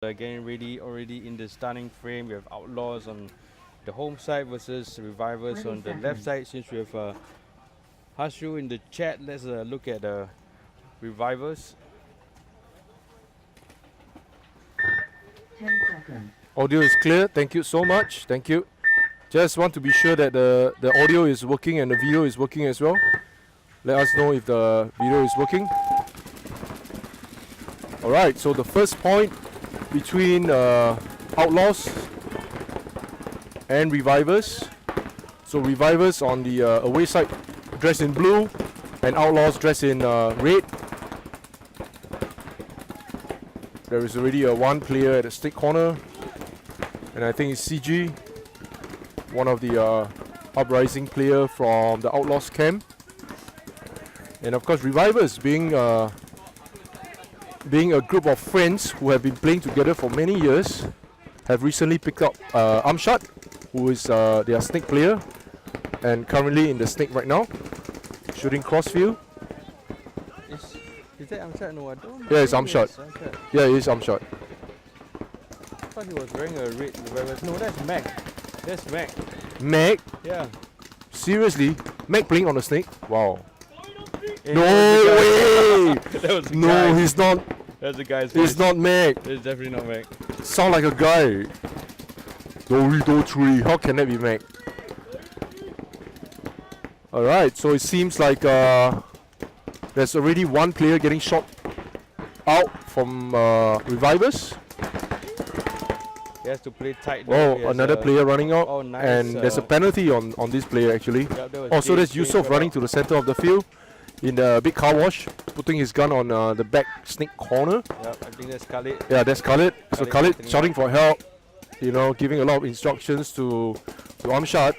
Getting ready already in the starting frame. We have Outlaws on the home side versus Revivors on the left side. Since we have Hashu in the chat, let's look at the Revivors. 10 seconds. Audio is clear. Thank you so much. Thank you. Just want to be sure that the audio is working and the video is working as well. Let us know if the video is working. Alright, so the first point between Outlaws and Revivors. So Revivors on the away side dressed in blue and Outlaws dressed in red. There is already one player at the stick corner, and I think it's CG, one of the Uprising player from the Outlaws camp. And of course Revivors being a group of friends who have been playing together for many years, have recently picked up Amshad, who is their snake player and currently in the snake right now, shooting crossfield. Is that Amshad? No, I don't. Yeah, it's Amshad. Yeah, it is Amshad. I thought he was wearing a red Revivors. No, that's Mac. That's Mac. Mac? Yeah. Seriously? Mac playing on the snake? Wow. Yeah, No way! That was the No, guy. he's not. That's the guy's It's voice. not Mac. It's definitely not Mac. Sound like a guy. Dorito tree. How can that be Mac? Alright, so it seems like there's already one player getting shot out from Revivors. He has to play tight. Oh, He has another player running out. Oh, nice. And there's a penalty on this player actually. Yep, that was Oh, so there's James Yusof James running to the center of the field in the big car wash, putting his gun on the back snake corner. Yep, I think that's Khalid. Yeah, that's Khalid. So Khalid Khalid setting shouting for help, you know, giving a lot of instructions to Amshad.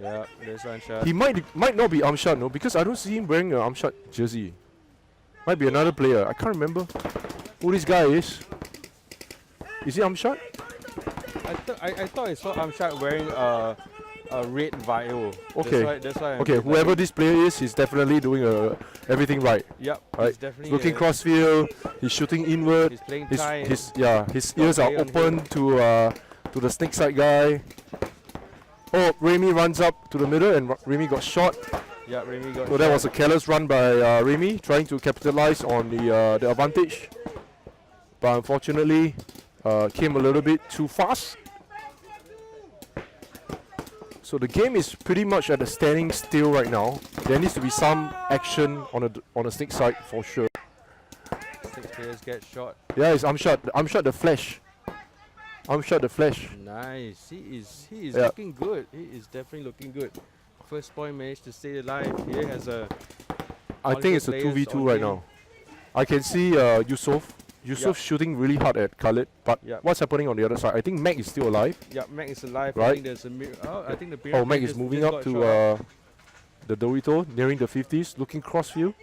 Yeah, there's one shot. He might not be Amshad, no, because I don't see him wearing an Amshad jersey. Might be another player. I can't remember who this guy is. Is he Amshad? I thought I saw Amshad wearing a red viol. Okay. That's why. Okay, whoever this player is, he's definitely doing everything right. Yep. Right. He's definitely Looking crossfield, he's shooting inward. He's playing His tight. his ears are play on open to the snake side guy. Oh, Remy runs up to the middle and Remy got shot. Yeah, Remy got. So that was a careless run by Remy, trying to capitalize on the advantage. But unfortunately, came a little bit too fast. So the game is pretty much at a standing still right now. There needs to be some action on the snake side for sure. 6 players get shot. Yeah, it's Amshad the Flash. Amshad the Flash. Nice. He is Yeah. looking good. He is definitely looking good. First point managed to stay alive. He has a. I think it's a players 2v2 on right him. now. I can see Yusof Yep. shooting really hard at Khalid, but Yep. what's happening on the other side? I think Mac is still alive. Yeah, Mac is alive. I Right. think there's a I think the Oh, Mac is moving up to the Dorito, nearing the 50s, looking crossfield.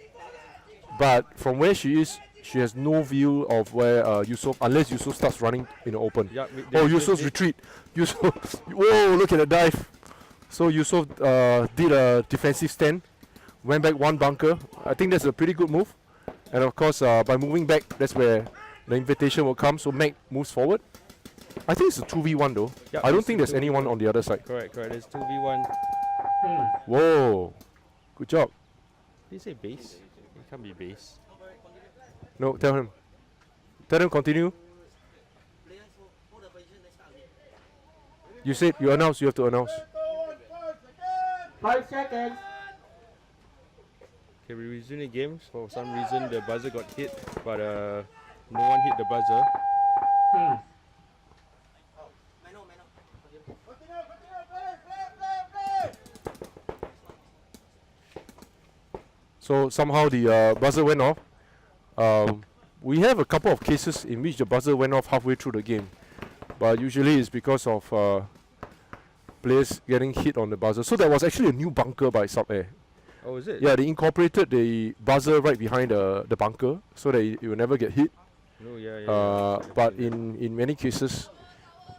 But from where she is, she has no view of where Yusof, unless Yusof starts running in the open. Yeah, Oh, Yusuf's retreat. Yusuf, whoa, look at the dive. So Yusuf did a defensive stand, went back one bunker. I think that's a pretty good move. And of course, by moving back, that's where the invitation will come. So Mac moves forward. I think it's a 2v1 though. Yeah, I don't it's think a there's anyone 2v1. on the other side. Correct. It's 2v1. Base. Whoa, good job. Did you say base? It can't be base. No, tell him. Tell him continue. You said you announce, you have to announce. 5 seconds. Okay, we resume the game. For some reason, the buzzer got hit, but no one hit the buzzer. Base. So somehow the buzzer went off. We have a couple of cases in which the buzzer went off halfway through the game, but usually it's because of players getting hit on the buzzer. So there was actually a new bunker by Sub Air. Oh, is it? Yeah, they incorporated the buzzer right behind the bunker so that it will never get hit. No, yeah. But in many cases,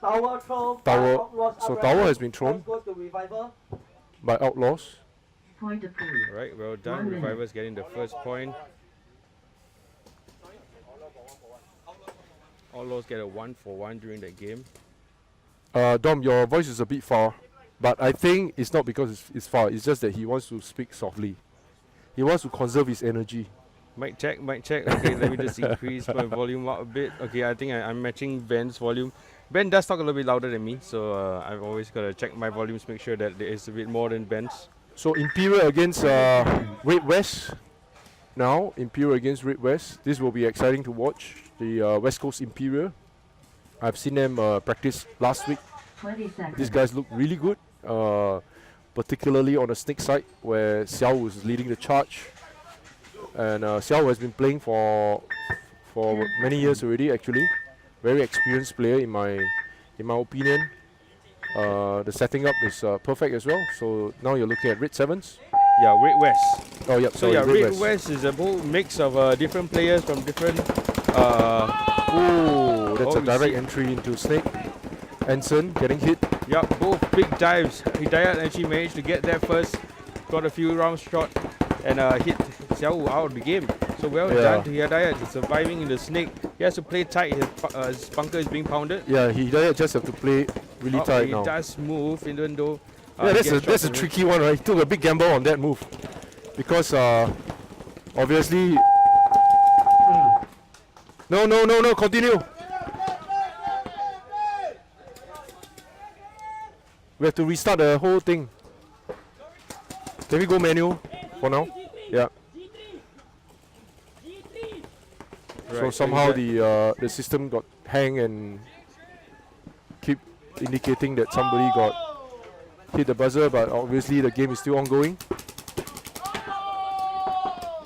Tower throw. Tower has been thrown Go to Reviver. by Outlaws. Point approved. Alright, well done. 1 minute. Revivors getting the first point. Outlaws get a 1-for-1 during that game. Dom, your voice is a bit far, but I think it's not because it's far. It's just that he wants to speak softly. He wants to conserve his energy. Mic check, mic check. Okay, let me just increase my volume up a bit. Okay, I think I'm matching Ben's volume. Ben does talk a little bit louder than me, so I've always got to check my volumes, make sure that there is a bit more than Ben's. So Imperia against Red West. Now Imperia against Red West. This will be exciting to watch. The West Coast Imperia. I've seen them practice last week. 20 seconds. These guys look really good, particularly on the snake side where Xiao was leading the charge. And Xiao has been playing for many years already. Actually, very experienced player in my opinion. The setting up is perfect as well. So now you're looking at Red Sevens. Yeah, Red West. Oh yep. So sorry, yeah, Red Red West is a whole mix of different players from different. Oh, that's a we direct see. entry into snake. Ensign getting hit. Yeah, both big dives. Hidayat actually managed to get there first, got a few rounds shot, and hit Xiao Wu out of the game. So well done to Hidayat. He's surviving in the snake. He has to play tight. His bunker is being pounded. Yeah, he just have to play really tight he now. does move, even though. Yeah, he gets that's shots a away. tricky one, right? He took a big gamble on that move because obviously. No, continue. We have to restart the whole thing. Can we go manual for now? Yeah. So Right, somehow you got- the system got hang and keep indicating that somebody got hit the buzzer, but obviously the game is still ongoing.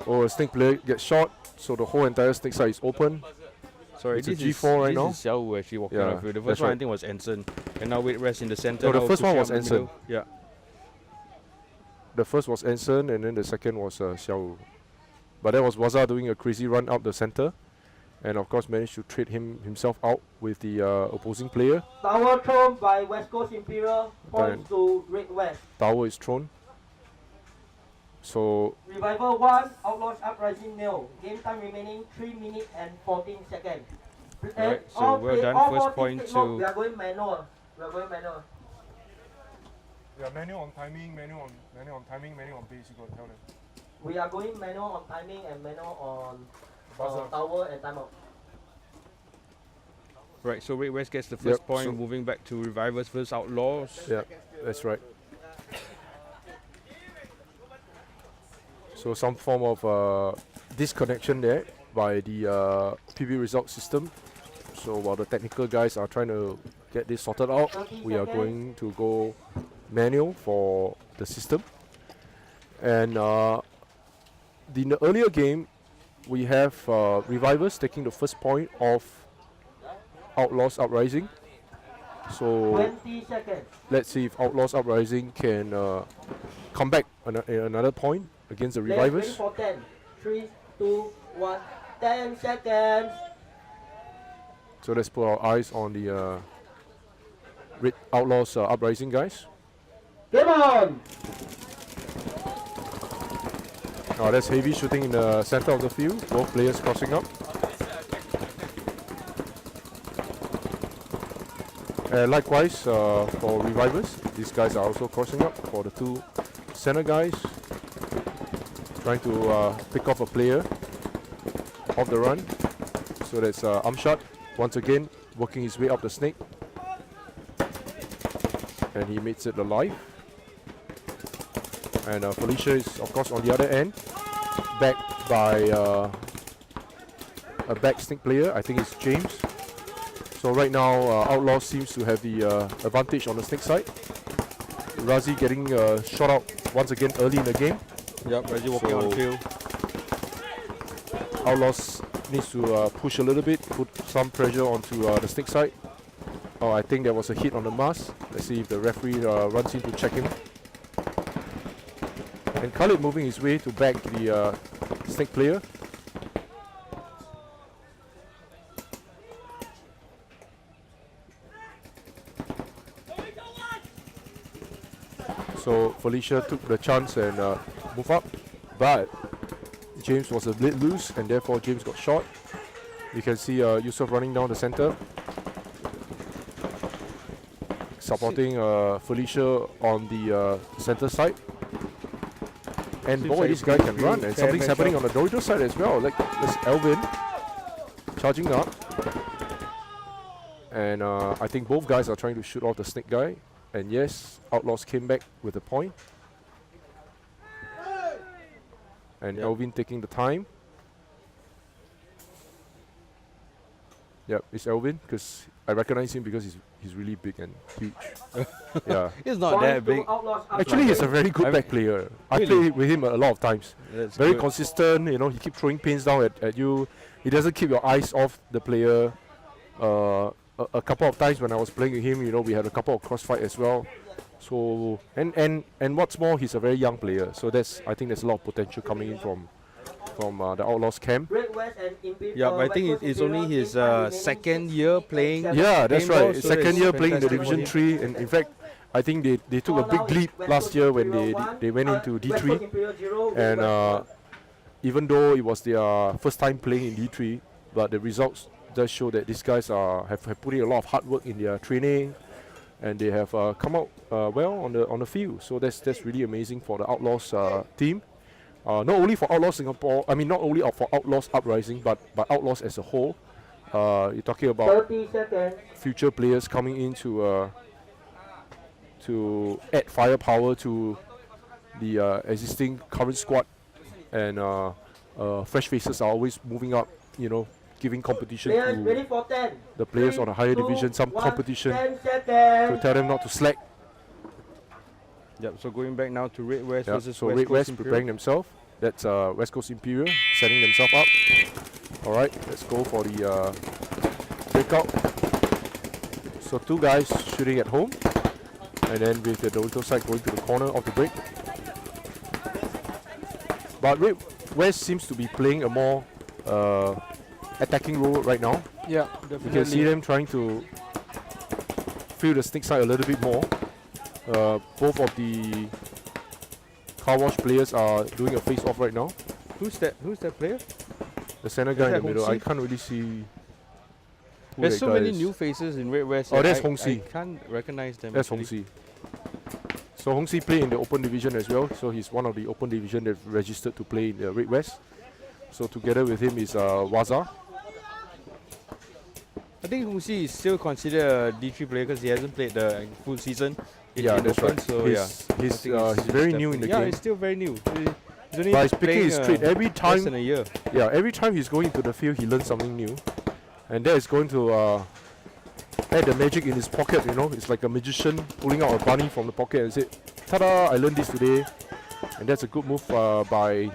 Oh, a snake player gets shot, so the whole entire snake side is open. Sorry, It's a this G4 right is now. This is Xiao Wu actually walking Yeah, out of field. The that's first one I right. think was Ensign, and now Wade Rest in the center. No, the now first one pushing was up the Ensign. middle. Yeah. The first was Ensign, and then the second was Xiao Wu. But that was Waza doing a crazy run up the center, and of course managed to trade himself out with the opposing player. Tower thrown by West Coast Imperial. Points to Red West. Tower is thrown. So Revival 1, Outlaws Uprising 0. Game time remaining 3 minutes and 14 seconds. Right, so all well play- done. all First 14 point take note, to- We are going manual. yeah, manual on timing, manual on timing, manual on pace. You got to tell them. We are going manual on timing and manual on Buzzer. tower and timeout. Right, so Wade West gets the first Yep, point, so- moving back to Revivors versus Outlaws. Yeah, that's right. So some form of disconnection there by the PB result system. So while the technical guys are trying to get this sorted out, 30 we are seconds. going to go manual for the system. And in the earlier game, we have Revivors taking the first point of Outlaws Uprising. So 20 seconds. let's see if Outlaws Uprising can come back another point against the Let's ready Revivors. for 10. 3, 2, 1. 10 seconds. So let's put our eyes on the Red Outlaws Uprising guys. Game on. That's heavy shooting in the center of the field. Both players crossing up. Likewise for Revivers, these guys are also crossing up for the two center guys. Trying to pick off a player off the run. So that's Amshad once again working his way up the snake. And he makes it alive. And Felicia is of course on the other end, backed by a back snake player. I think it's James. So right now Outlaws seems to have the advantage on the snake side. Razi getting shot out once again early in the game. Yep, Reggie walking on the So- field. Outlaws needs to push a little bit, put some pressure onto the snake side. Oh, I think there was a hit on the mask. Let's see if the referee runs in to check him. And Khalid moving his way to back the snake player. So Felicia took the chance and moved up, but James was a bit loose and therefore James got shot. You can see Yusuf running down the center, supporting Felicia on the center side. And Seems boy, like this a guy pretty can run, and fair something's happening on the Dorito side as well. Like there's Elvin charging up, and I think both guys are trying to shoot off the snake guy. And yes, Outlaws came back with a point. And Yep. Elvin taking the time. Yep, it's Elvin because I recognize him because he's really big and huge. Yeah. It's not that big. Actually, he's a very good I back player. I Really? played with him a lot of times. That's Very good. consistent, you know, he keeps throwing pins down at you. He doesn't keep your eyes off the player. A couple of times when I was playing with him, you know, we had a couple of crossfight as well. So and what's more, he's a very young player. So I think there's a lot of potential coming in from the Outlaws camp. Yeah, but I think it's only his second year playing. Yeah, that's paintball, right. so Second it's year playing in the fantastic Division for him. 3, and in fact, I think they took a big leap last year when they went into D3. And even though it was their first time playing in D3, but the results does show that these guys have put in a lot of hard work in their training, and they have come out well on the field. So that's really amazing for the Outlaws team. Not only for Outlaws Singapore, I mean not only for Outlaws Uprising, but Outlaws as a whole. You're talking about 30 seconds. future players coming in to add firepower to the existing current squad, and fresh faces are always moving up, you know, giving competition Players ready to for 10. the players on a higher 3, division, some 2, 1, competition 10 to seconds. tell them not to slack. Yep, so going back now to Red West Yeah, versus so West Red Coast West Imperial. preparing themselves. That's West Coast Imperia setting themselves up. All right, let's go for the breakout. So two guys shooting at home, and then with the Dorito side going to the corner of the break. But Red West seems to be playing a more attacking role right now. Yeah, You can see them trying to feel the snake side a little bit more. Both of the car wash players are doing a face-off right now. Who's that player? The center guy in that the middle, Hong I Si? can't really see who There's that so guy many is. new faces in Red West. Oh, that that's I- Hong Si. I can't recognize them. That's Hong actually. Si. So Hong Si played in the open division as well, so he's one of the open division that registered to play in the Red West. So together with him is Waza. I think Hong Si is still considered a D3 player because he hasn't played the full season. In Yeah, the that's open, right. So He's- yeah, I he's, think he's very new in the yeah, game. he's still very new. He's only But he's picking playing, his straight every less time. than a year. Yeah, every time he's going into the field, he learns something new, and that is going to add the magic in his pocket. You know, it's like a magician pulling out a bunny from the pocket and say, "Ta-da! I learned this today," and that's a good move by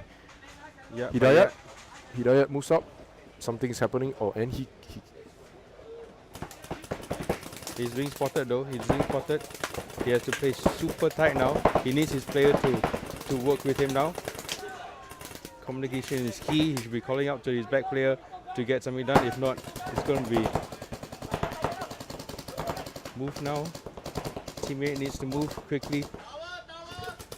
Yeah, Hidayat. Hidayat moves up. Something's happening. Oh, and he's being spotted though. He's being spotted. He has to play super tight now. He needs his player to work with him now. Communication is key. He should be calling out to his back player to get something done. If not, it's going to be move now. Teammate needs to move quickly.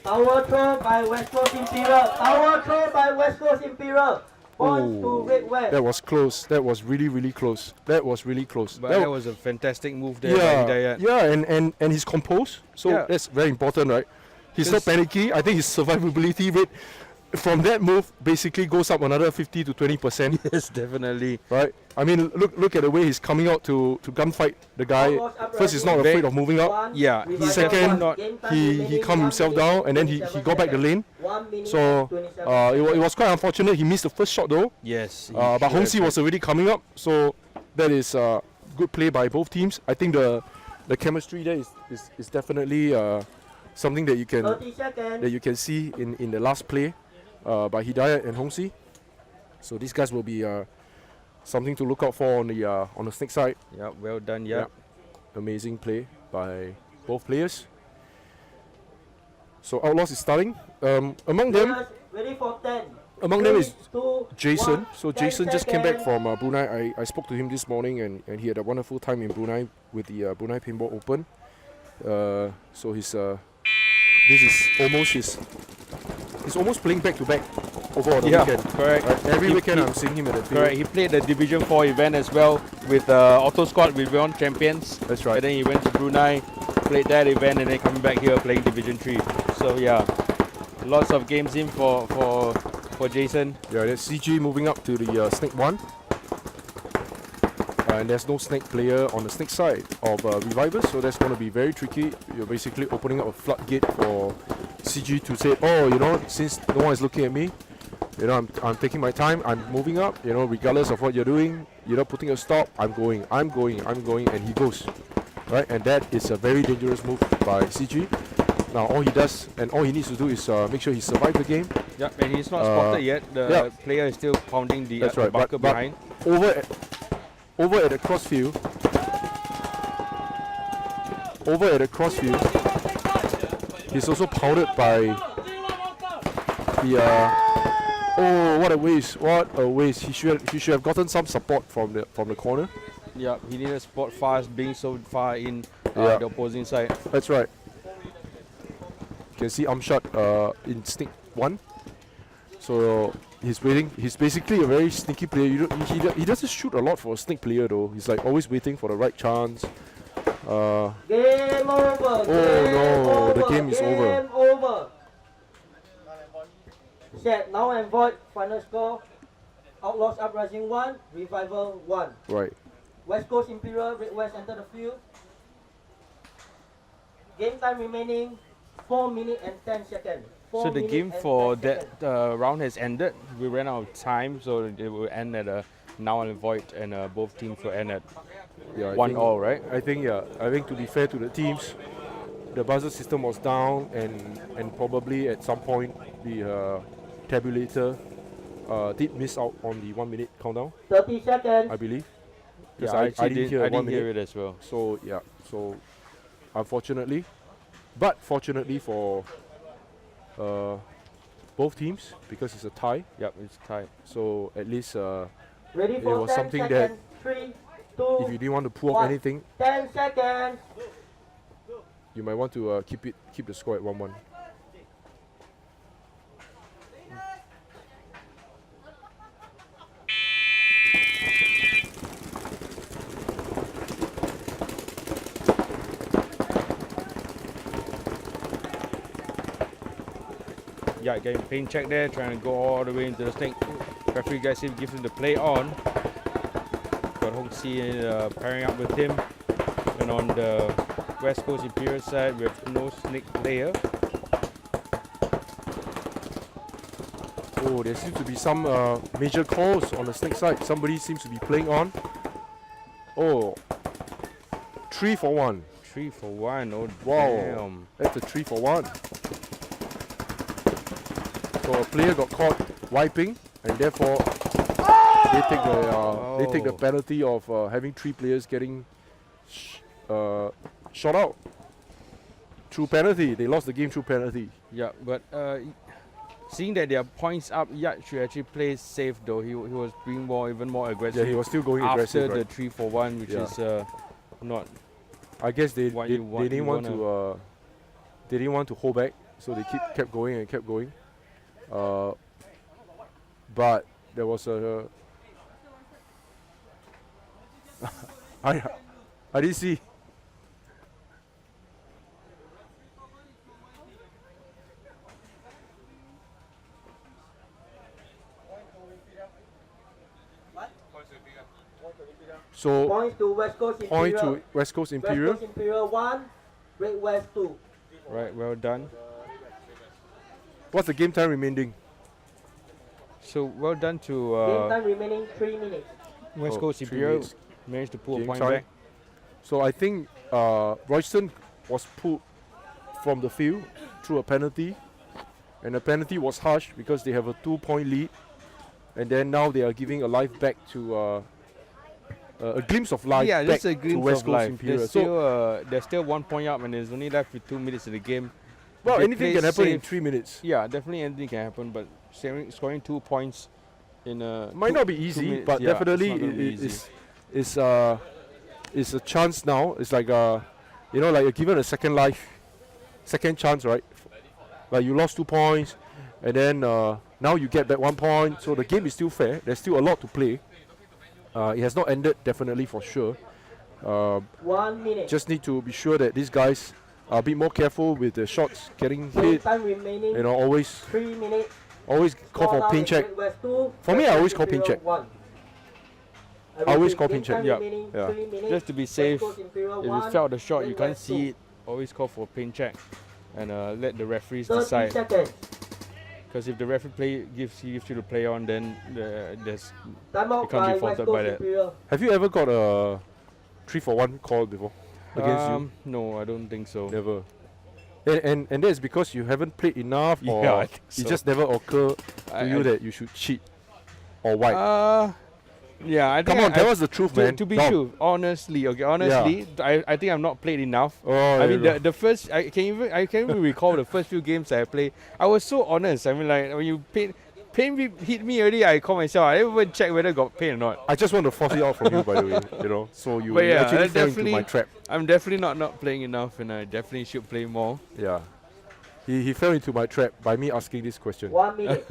Power throw by West Coast Imperial. Power throw by West Coast Imperial. Points to Red West. that was close. That was really close. That was really close. But that was a fantastic move there by yeah, Hidayat. yeah, and he's composed. So Yeah. that's very important, right? He's not Because- panicky. I think his survivability rate from that move basically goes up another 50 to 20%. Yes, definitely. Right? I mean, look at the way he's coming out to gunfight the guy. First, he's not afraid of moving up. Yeah, he's Second, not. He calmed himself down, and then he got back the lane. So it was quite unfortunate. He missed the first shot though. Yes. he But should Hong Si have was already coming up, so that is good play by both teams. I think the chemistry there is definitely something that you 30 seconds. can see in the last play by Hidayat and Hong Si. So these guys will be something to look out for on the snake side. Yeah, well done. Yeah. Amazing play by both players. So Outlaws is starting. Among them Players ready for 10. Among them is 3, 2, Jason. 1, So 10 Jason just came back seconds. from Brunei. I spoke to him this morning, and he had a wonderful time in Brunei with the Brunei Paintball Open. So he's this is almost he's almost playing back to back over the Yeah, weekend. correct. Right? Every He- weekend he- I'm seeing him at the field. Correct. He played the Division 4 event as well with Auto Squad with Beyond Champions. That's right. And then he went to Brunei, played that event, and then coming back here playing Division 3. So yeah, lots of games in for Jason. Yeah, that's CG moving up to the Snake 1. And there's no Snake player on the Snake side of Revivors, so that's going to be very tricky. You're basically opening up a floodgate for CG to say, oh, you know, since no one is looking at me, you know, I'm taking my time, I'm moving up, you know, regardless of what you're doing, you're not putting a stop, I'm going, and he goes. Right, and that is a very dangerous move by CG. Now all he does and all he needs to do is make sure he survives the game. Yeah, and he's not spotted yet. The player is still pounding the, That's the right, bunker but behind. Over at the crossfield, he's also pounded by the. Oh, what a waste! What a waste! He should have gotten some support from the corner. Yeah, he needed spot fast, being so far in Yeah. the opposing side. That's right. You can see Amshad in Snake 1. So he's waiting. He's basically a very sneaky player. He doesn't shoot a lot for a Snake player though. He's like always waiting for the right chance. Game over. No, the game is over. Game over. Set now and void. Final score. Outlaws Uprising 1, Revival 1. Right. West Coast Imperial, Red West enter the field. Game time remaining 4 minutes and 10 seconds. So the game for that round has ended. We ran out of time, so it will end at a null and void, and both teams will end at Yeah, I 1-all, right? I think to be fair to the teams, the buzzer system was down, and probably at some point the tabulator did miss out on the 1 minute countdown, 30 seconds. I believe. Yeah, I didn't hear I 1 didn't minute. hear it as well. So yeah, so unfortunately, but fortunately for both teams, because it's a tie, Yep, it's tied. so at least Ready it for was 10 something seconds. that 3, 2, if you didn't want to pull off 1. anything, 10 seconds. you might want to keep the score at 1-1. Yeah, getting pain check there, trying to go all the way into the snake. Referee guys gives him the play on. Got Hong Si pairing up with him. And on the West Coast Imperial side, we have no snake player. Oh, there seems to be some major calls on the snake side. Somebody seems to be playing on. Oh, 3 for 1. 3 for 1. Oh, Wow, damn. that's a 3 for 1. So a player got caught wiping, and therefore they take the penalty of having 3 players getting shot out through penalty. They lost the game through penalty. Yeah, but seeing that their points up, Yat should actually play safe though. He was being even more aggressive. Yeah, he was still going after aggressive. the Right? 3 for 1, which Yeah. is not. I guess they what they, you want- they didn't you want to they didn't want to hold back, so they kept going and kept going. But there was a I didn't see. So Points to West Coast Imperial. point to West Coast Imperial. West Coast Imperial 1, Red West 2. Right, well done. What's the game time remaining? So well done Game to time remaining 3 minutes. West Oh, Coast 3 Imperial. minutes. Managed to pull a Game point time. back. So I think Royston was pulled from the field through a penalty, and the penalty was harsh because they have a 2-point lead, and then now they are giving a life back to a glimpse of life Yeah, back just a to glimpse West of Coast life. Imperial. There's still 1 point up, and there's only left with 2 minutes in the game. Well, They anything play can happen in safe. 3 minutes. Yeah, definitely anything can happen, but scoring 2 points in Might not be easy, minutes, but yeah, definitely it's not gonna be easy. it's a chance now. It's like like you're given a second life, second chance, right? Like you lost 2 points, and then Now you get back 1 point, so the game is still fair. There's still a lot to play. It has not ended, definitely, for sure. 1 minute. Just need to be sure that these guys are a bit more careful with the shots getting Game hit. time remaining. You know, always 3 minutes. call for pin check. For me, I always call pin check. I always call pin check. Yeah. Yeah. Just to be safe, if you felt the shot, you can't see it, always call for a pin check and let the referees 30 decide. seconds. Because if the referee gives you to play on, then there's Timeout you can't by be faulted West by Coast that. Imperial. Have you ever got a 3-for-1 call before against you? No, I don't think so. Never. And that's because you haven't played enough, or Yeah, I think it so. just never occurred to you that you should cheat or wipe. Yeah, I think Come on, tell us the truth, man. To be Dom. true, honestly, I think I'm not played enough. Oh, I mean, yeah. the first I can even recall the first few games I played. I was so honest. I mean, like when you pain hit me already, I call myself. I didn't even check whether I got pain or not. I just want to force it out from you, by the way. You know, so you But yeah, actually that fell into definitely- my trap. I'm definitely not playing enough, and I definitely should play more. Yeah, he fell into my trap by me asking this question. 1 minute.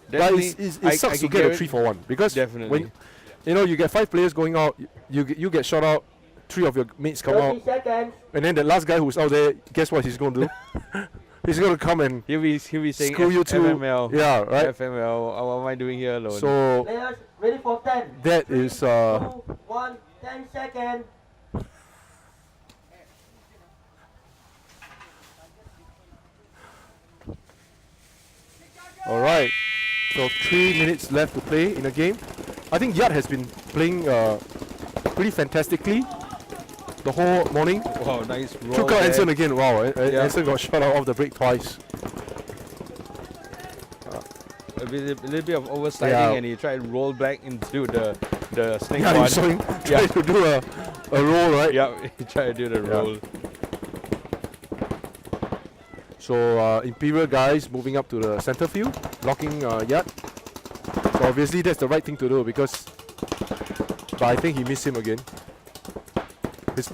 But Definitely, it sucks to can get a guarantee- 3-for-1 because Definitely. when you get 5 players going out, you get shot out, 3 of your mates come 30 out, seconds. and then the last guy who's out there, guess what he's going to do? He's going to come and He'll be saying screw you too. FML. Yeah, right. FML. What am I doing here alone? So Players ready for 10. that is 2, 1, 10 seconds. all right. So 3 minutes left to play in the game. I think Yat has been playing pretty fantastically the whole morning. wow, nice roll. Took out there. Anson again. Wow, Yeah. Anson got shot out of the break twice. A little bit of oversliding, Yeah. and he tried to roll back into the snake Yeah, you one. saw him Yeah. try to do a roll, right? Yeah, he tried to do the Yeah. roll. So Imperial guys moving up to the center field, blocking Yat. So obviously that's the right thing to do because, but I think he missed him again.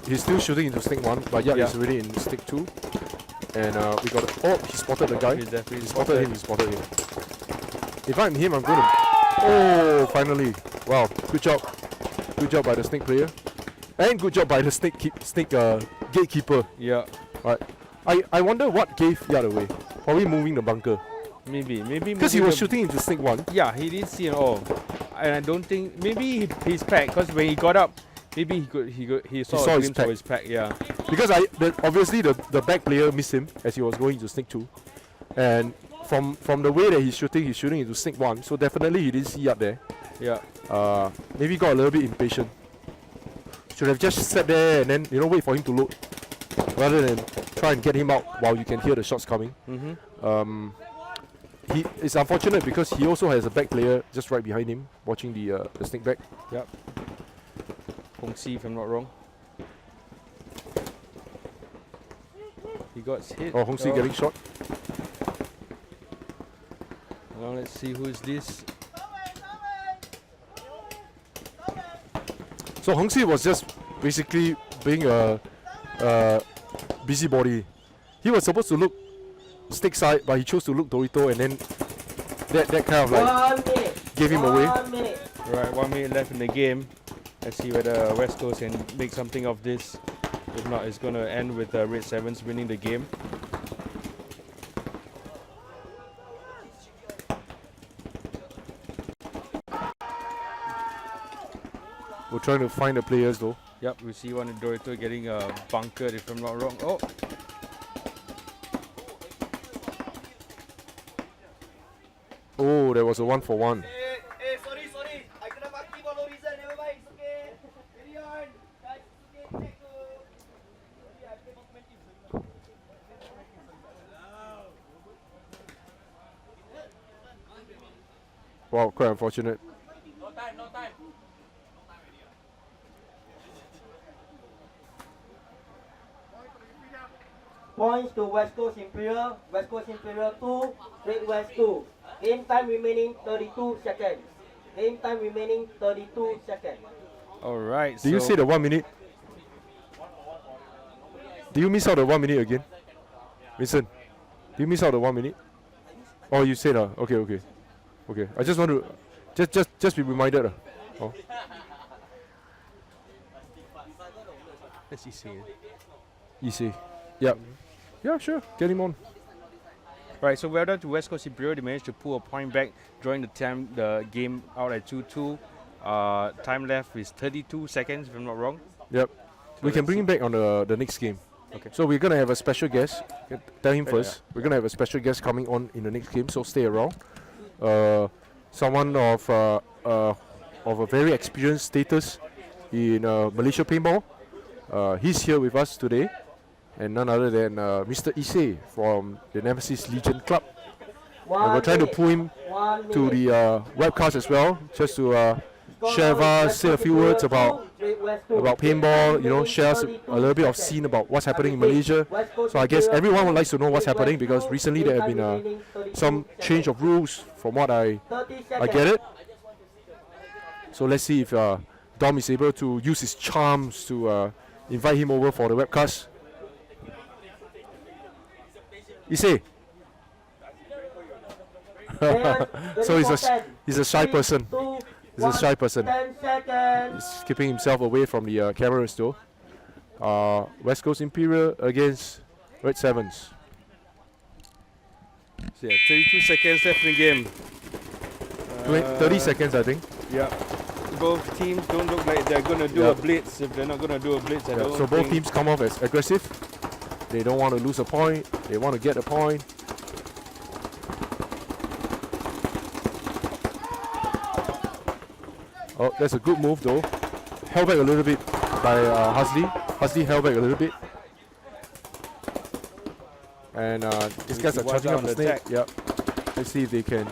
He's still shooting into stick 1, but Yat Yeah. is already in stick 2. And we got he spotted the guy. He's definitely He spotted him. If I'm him, I'm going to. Oh, finally! Wow, good job by the snake player, and good job by the snake gatekeeper. Yeah, Right. I wonder what gave Yat away. Probably moving the bunker. maybe Because he moving was the- shooting into snake 1. Yeah, he didn't see it all, and I don't think maybe he's packed. Because when he got up, maybe he saw saw a his glimpse pack. of his pack. Yeah, Because obviously the back player missed him as he was going into snake 2. And from the way that he's shooting into snake 1. So definitely he didn't see Yat there. yeah. Maybe got a little bit impatient. Should have just sat there and then wait for him to load, rather than try and get him out while you can hear the shots coming. Mm-hmm. It's unfortunate because he also has a back player just right behind him watching the snake back. Yep. Hong Si, if I'm not wrong. He got hit. Oh, Hong Si getting shot. Well, let's see who is this. So Hong Si was just basically being a busybody. He was supposed to look stick side, but he chose to look Dorito, and then that kind of like 1 minute. gave him away. 1 minute. Right, 1 minute left in the game. Let's see whether West Coast can make something of this. If not, it's going to end with Red Sevens winning the game. We're trying to find the players though. Yep, we see one in Dorito getting bunkered, if I'm not wrong. Oh, Oh, there was a 1-for-1. Sorry. I could have active for no reason. Never mind. It's okay. Carry on. Guys, it's okay. Wow, quite unfortunate. No time. Points to West Coast Imperial. West Coast Imperial 2, Red West 2. Game time remaining 32 seconds. Game time remaining 32 seconds. all right. Did you say the 1 minute? Did you miss out the 1 minute again, Vincent? you miss out the 1 minute? Oh, you said okay. Okay. I just want to just be reminded. Oh. Let's see. Easy. Yeah. Yeah, sure. Get him on. Right, so well done to West Coast Imperia. They managed to pull a point back, drawing the game out at 2-2. Time left is 32 seconds, if I'm not wrong. Yep. So We can bring him back on the next game. Okay. So we're gonna have a special guest. Tell him Yeah, first. We're gonna have a special guest coming on in the next game. So stay around. Someone of a very experienced status in Malaysia paintball. He's here with us today, and none other than Mr. Issei from the Nemesis Legion Club. And we're trying to pull him to the webcast as well, just to share with us, say a few words about paintball, share us a little bit of scene about what's happening in Malaysia. So I guess everyone would like to know what's happening, because recently there have been some change of rules from what I get it. So let's see if Dom is able to use his charms to invite him over for the webcast. Issei. So he's a shy person. He's a shy person. He's keeping himself away from the cameras though. West Coast Imperia against Red Sevens. So yeah, 32 seconds left in the game. 30 seconds, I think. Yeah. Both teams don't look like they're going to do a blitz. If they're not going to do a blitz, I don't So both teams come off as aggressive. They don't want to lose a point. They want to get a point. Oh, that's a good move though. Held back a little bit by Husley. Husley held back a little bit. And these guys are charging up the snake. Yep. Let's see if they can.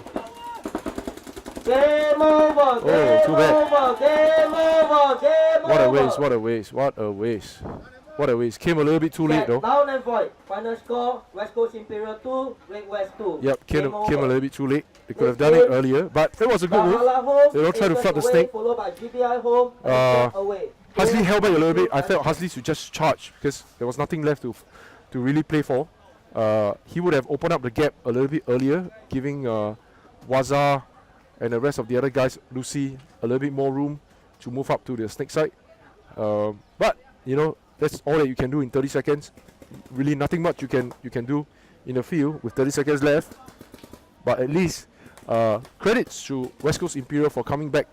Game over! Oh, too bad. Game over! Game over! What a waste, what a waste, what a waste. What a waste. Came a little bit too late though. Down and void. Final score, West Coast Imperial 2, Red West 2. Yep, came a little bit too late. They could have done it earlier, but it was a good move. They don't try to flood the snake. Followed by GBI home and away. Husley held back a little bit. I felt Husley should just charge because there was nothing left to really play for. He would have opened up the gap a little bit earlier, giving Waza and the rest of the other guys, Lucy, a little bit more room to move up to the snake side. But that's all that you can do in 30 seconds. Really nothing much you can do in the field with 30 seconds left. But at least credits to West Coast Imperia for coming back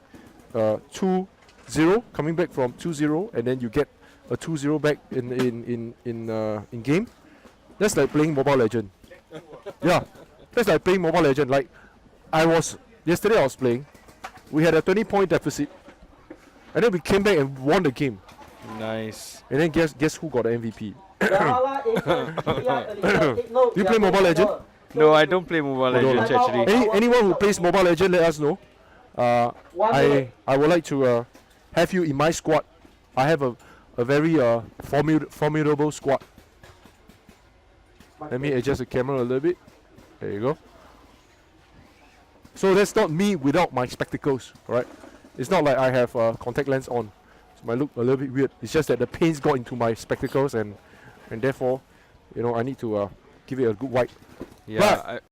2-0, coming back from 2-0, and then you get a 2-0 back in game. That's like playing Mobile Legend. Yeah, that's like playing Mobile Legend. Like yesterday I was playing, we had a 20-point deficit, and then we came back and won the game. Nice. And then guess who got the MVP? Do you play Mobile Legend? No, I don't play Mobile Legends actually. Anyone who plays Mobile Legend, let us know. I would like to have you in my squad. I have a very formidable squad. Let me adjust the camera a little bit. There you go. So that's not me without my spectacles, right? It's not like I have contact lens on. It might look a little bit weird. It's just that the paints got into my spectacles and therefore, I need to give it a good wipe. Yeah,